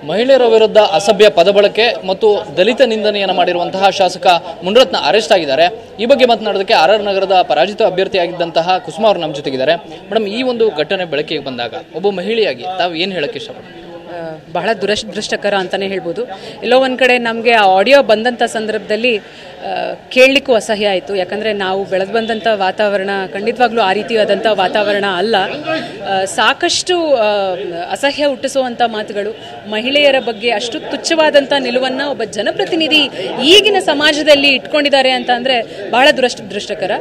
ಮಹಿಳೆಯರ ವಿರುದ್ಧ ಅಸಭ್ಯ ಪದಬಳಕೆ ಮತ್ತು ದಲಿತ ನಿಂದನೆಯನ್ನು ಮಾಡಿರುವಂತಹ ಶಾಸಕ ಮುನಿರತ್ನ ಅರೆಸ್ಟ್ ಆಗಿದ್ದಾರೆ. ಈ ಬಗ್ಗೆ ಮಾತನಾಡೋದಕ್ಕೆ ಆರ್ ನಗರದ ಪರಾಜಿತ ಅಭ್ಯರ್ಥಿಯಾಗಿದ್ದಂತಹ ಕುಸುಮಾ ಅವರು ನಮ್ಮ ಜೊತೆಗಿದ್ದಾರೆ. ಮೇಡಮ್, ಈ ಒಂದು ಘಟನೆ ಬೆಳಕಿಗೆ ಬಂದಾಗ ಒಬ್ಬ ಮಹಿಳೆಯಾಗಿ ತಾವು ಏನು ಹೇಳಕ್ಕೆ ಇಷ್ಟಪಡ್ತೀವಿ? ಬಹಳ ದುರದೃಷ್ಟಕರ ಅಂತಲೇ ಹೇಳ್ಬೋದು. ಎಲ್ಲೋ ಒಂದು ಕಡೆ ನಮಗೆ ಆ ಆಡಿಯೋ ಬಂದಂಥ ಸಂದರ್ಭದಲ್ಲಿ ಕೇಳಲಿಕ್ಕೂ ಅಸಹ್ಯ ಆಯಿತು. ಯಾಕಂದರೆ ನಾವು ಬೆಳೆದು ಬಂದಂಥ ವಾತಾವರಣ ಖಂಡಿತವಾಗ್ಲೂ ಆ ರೀತಿಯಾದಂಥ ವಾತಾವರಣ ಅಲ್ಲ. ಸಾಕಷ್ಟು ಅಸಹ್ಯ ಹುಟ್ಟಿಸುವಂಥ ಮಾತುಗಳು, ಮಹಿಳೆಯರ ಬಗ್ಗೆ ಅಷ್ಟು ತುಚ್ಛವಾದಂಥ ನಿಲುವನ್ನು ಒಬ್ಬ ಜನಪ್ರತಿನಿಧಿ ಈಗಿನ ಸಮಾಜದಲ್ಲಿ ಇಟ್ಕೊಂಡಿದ್ದಾರೆ ಅಂತ ಅಂದರೆ ಬಹಳ ದುರದೃಷ್ಟಕರ.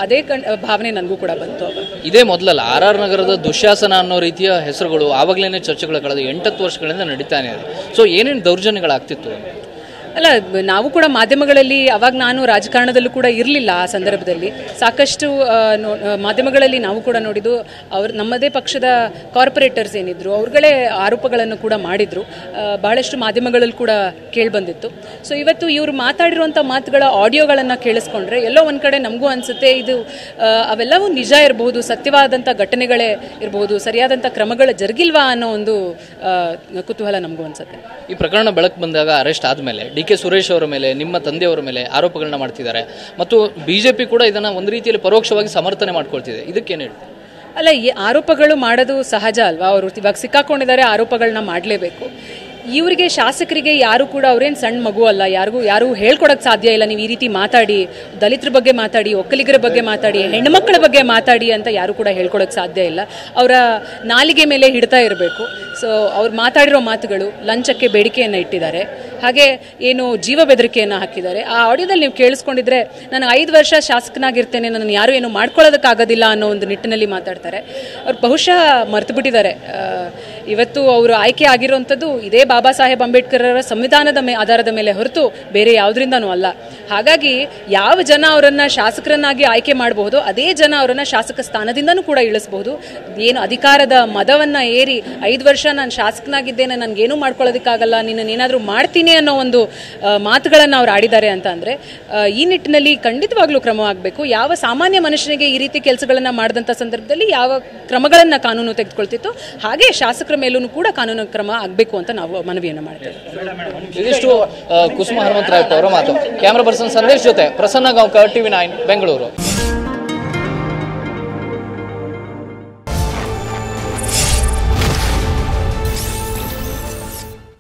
ಅದೇ ಭಾವನೆ ನನಗೂ ಕೂಡ ಬಂತು. ಇದೇ ಮೊದಲಲ್ಲ ಆರ್ ನಗರದ ದುಶ್ಯಾಸನ ಅನ್ನೋ ರೀತಿಯ ಹೆಸರುಗಳು ಆವಾಗಲೇ ಚರ್ಚೆಗಳು ಕಳೆದ 8 ವರ್ಷಗಳಿಂದ ನಡೀತಾನೆ ಇದೆ. ಸೊ ಏನೇನು ದೌರ್ಜನ್ಯಗಳಾಗ್ತಿತ್ತು? ಅಲ್ಲ, ನಾವು ಕೂಡ ಮಾಧ್ಯಮಗಳಲ್ಲಿ, ಅವಾಗ ನಾನು ರಾಜಕಾರಣದಲ್ಲೂ ಕೂಡ ಇರಲಿಲ್ಲ ಆ ಸಂದರ್ಭದಲ್ಲಿ, ಸಾಕಷ್ಟು ಮಾಧ್ಯಮಗಳಲ್ಲಿ ನಾವು ಕೂಡ ನೋಡಿದ್ದು ನಮ್ಮದೇ ಪಕ್ಷದ ಕಾರ್ಪೊರೇಟರ್ಸ್ ಏನಿದ್ರು ಅವ್ರುಗಳೇ ಆರೋಪಗಳನ್ನು ಕೂಡ ಮಾಡಿದರು. ಬಹಳಷ್ಟು ಮಾಧ್ಯಮಗಳಲ್ಲಿ ಕೂಡ ಕೇಳಿಬಂದಿತ್ತು. ಸೊ ಇವತ್ತು ಇವರು ಮಾತಾಡಿರುವಂಥ ಮಾತುಗಳ ಆಡಿಯೋಗಳನ್ನು ಕೇಳಿಸ್ಕೊಂಡ್ರೆ ಎಲ್ಲೋ ಒಂದು ಕಡೆ ನಮಗೂ ಅನಿಸುತ್ತೆ ಇದು ಅವೆಲ್ಲವೂ ನಿಜ ಇರಬಹುದು, ಸತ್ಯವಾದಂಥ ಘಟನೆಗಳೇ ಇರಬಹುದು, ಸರಿಯಾದಂಥ ಕ್ರಮಗಳು ಜರುಗಿಲ್ವಾ ಅನ್ನೋ ಒಂದು ಕುತೂಹಲ ನಮಗೂ ಅನಿಸುತ್ತೆ. ಈ ಪ್ರಕರಣ ಬೆಳಕು ಬಂದಾಗ ಅರೆಸ್ಟ್ ಆದಮೇಲೆ ಕೆ ಸುರೇಶ್ ಅವರ ಮೇಲೆ, ನಿಮ್ಮ ತಂದೆಯವರ ಮೇಲೆ ಆರೋಪಗಳನ್ನ ಮಾಡ್ತಿದ್ದಾರೆ ಮತ್ತು ಬಿಜೆಪಿ ಕೂಡ ಇದನ್ನ ಒಂದು ರೀತಿಯಲ್ಲಿ ಪರೋಕ್ಷವಾಗಿ ಸಮರ್ಥನೆ ಮಾಡ್ಕೊಳ್ತಿದೆ. ಇದಕ್ಕೇನು ಹೇಳ್ತೀವಿ? ಅಲ್ಲ, ಈ ಆರೋಪಗಳು ಮಾಡೋದು ಸಹಜ ಅಲ್ವಾ? ಅವರು ಇವಾಗ ಸಿಕ್ಕಾಕೊಂಡಿದ್ದಾರೆ, ಆರೋಪಗಳನ್ನ ಮಾಡಲೇಬೇಕು. ಇವರಿಗೆ ಶಾಸಕರಿಗೆ ಯಾರು ಕೂಡ ಅವ್ರೇನು ಸಣ್ಣ ಮಗು ಅಲ್ಲ, ಯಾರು ಹೇಳ್ಕೊಡಕ್ಕೆ ಸಾಧ್ಯ ಇಲ್ಲ. ನೀವು ಈ ರೀತಿ ಮಾತಾಡಿ, ದಲಿತರ ಬಗ್ಗೆ ಮಾತಾಡಿ, ಒಕ್ಕಲಿಗರ ಬಗ್ಗೆ ಮಾತಾಡಿ, ಹೆಣ್ಣುಮಕ್ಕಳ ಬಗ್ಗೆ ಮಾತಾಡಿ ಅಂತ ಯಾರು ಕೂಡ ಹೇಳ್ಕೊಡಕ್ಕೆ ಸಾಧ್ಯ ಇಲ್ಲ. ಅವರ ನಾಲಿಗೆ ಮೇಲೆ ಹಿಡ್ತಾ ಇರಬೇಕು. ಸೊ ಅವ್ರು ಮಾತಾಡಿರೋ ಮಾತುಗಳು, ಲಂಚಕ್ಕೆ ಬೇಡಿಕೆಯನ್ನು ಇಟ್ಟಿದ್ದಾರೆ, ಹಾಗೆ ಏನು ಜೀವ ಬೆದರಿಕೆಯನ್ನು ಹಾಕಿದ್ದಾರೆ. ಆ ಆಡಿಯೋದಲ್ಲಿ ನೀವು ಕೇಳಿಸ್ಕೊಂಡಿದ್ರೆ, ನಾನು 5 ವರ್ಷ ಶಾಸಕನಾಗಿರ್ತೇನೆ, ನಾನು ಯಾರು ಏನು ಮಾಡ್ಕೊಳ್ಳೋದಕ್ಕಾಗೋದಿಲ್ಲ ಅನ್ನೋ ಒಂದು ನಿಟ್ಟಿನಲ್ಲಿ ಮಾತಾಡ್ತಾರೆ. ಅವ್ರು ಬಹುಶಃ ಮರ್ತು ಬಿಟ್ಟಿದ್ದಾರೆ. ಇವತ್ತು ಅವರು ಆಯ್ಕೆ ಆಗಿರುವಂಥದ್ದು ಇದೇ ಬಾಬಾ ಸಾಹೇಬ್ ಅಂಬೇಡ್ಕರ್ ಅವರ ಸಂವಿಧಾನದ ಆಧಾರದ ಮೇಲೆ ಹೊರತು ಬೇರೆ ಯಾವುದರಿಂದನೂ ಅಲ್ಲ. ಹಾಗಾಗಿ ಯಾವ ಜನ ಅವರನ್ನು ಶಾಸಕರನ್ನಾಗಿ ಆಯ್ಕೆ ಮಾಡಬಹುದು, ಅದೇ ಜನ ಅವರನ್ನು ಶಾಸಕ ಸ್ಥಾನದಿಂದನೂ ಕೂಡ ಇಳಿಸಬಹುದು. ಏನು ಅಧಿಕಾರದ ಮದವನ್ನು ಏರಿ 5 ವರ್ಷ ನಾನು ಶಾಸಕನಾಗಿದ್ದೇನೆ, ನನಗೇನು ಮಾಡ್ಕೊಳ್ಳೋದಕ್ಕಾಗಲ್ಲ, ಏನಾದರೂ ಮಾಡ್ತೀನಿ ಅನ್ನೋ ಒಂದು ಮಾತುಗಳನ್ನು ಅವ್ರು ಆಡಿದ್ದಾರೆ ಅಂತ ಅಂದರೆ ಈ ನಿಟ್ಟಿನಲ್ಲಿ ಖಂಡಿತವಾಗ್ಲೂ ಕ್ರಮ ಆಗಬೇಕು. ಯಾವ ಸಾಮಾನ್ಯ ಮನುಷ್ಯನಿಗೆ ಈ ರೀತಿ ಕೆಲಸಗಳನ್ನು ಮಾಡಿದಂಥ ಸಂದರ್ಭದಲ್ಲಿ ಯಾವ ಕ್ರಮಗಳನ್ನು ಕಾನೂನು ತೆಗೆದುಕೊಳ್ತಿತ್ತು, ಹಾಗೆ ಶಾಸಕರ ಮೇಲೂ ಕೂಡ ಕಾನೂನು ಕ್ರಮ ಆಗಬೇಕು ಅಂತ ನಾವು ಮನವಿಯನ್ನು ಮಾಡ್ತೇವೆ. ಇದಿಷ್ಟು ಕುಸುಮಾ ಹನುಮಂತರಾಯಪ್ಪ ಅವರ ಮಾತು. ಕ್ಯಾಮರಾ ಪರ್ಸನ್ ಸಂದೇಶ್ ಜೊತೆ ಪ್ರಸನ್ನ ಗಾಂವ್ಕರ್, TV9 ಬೆಂಗಳೂರು.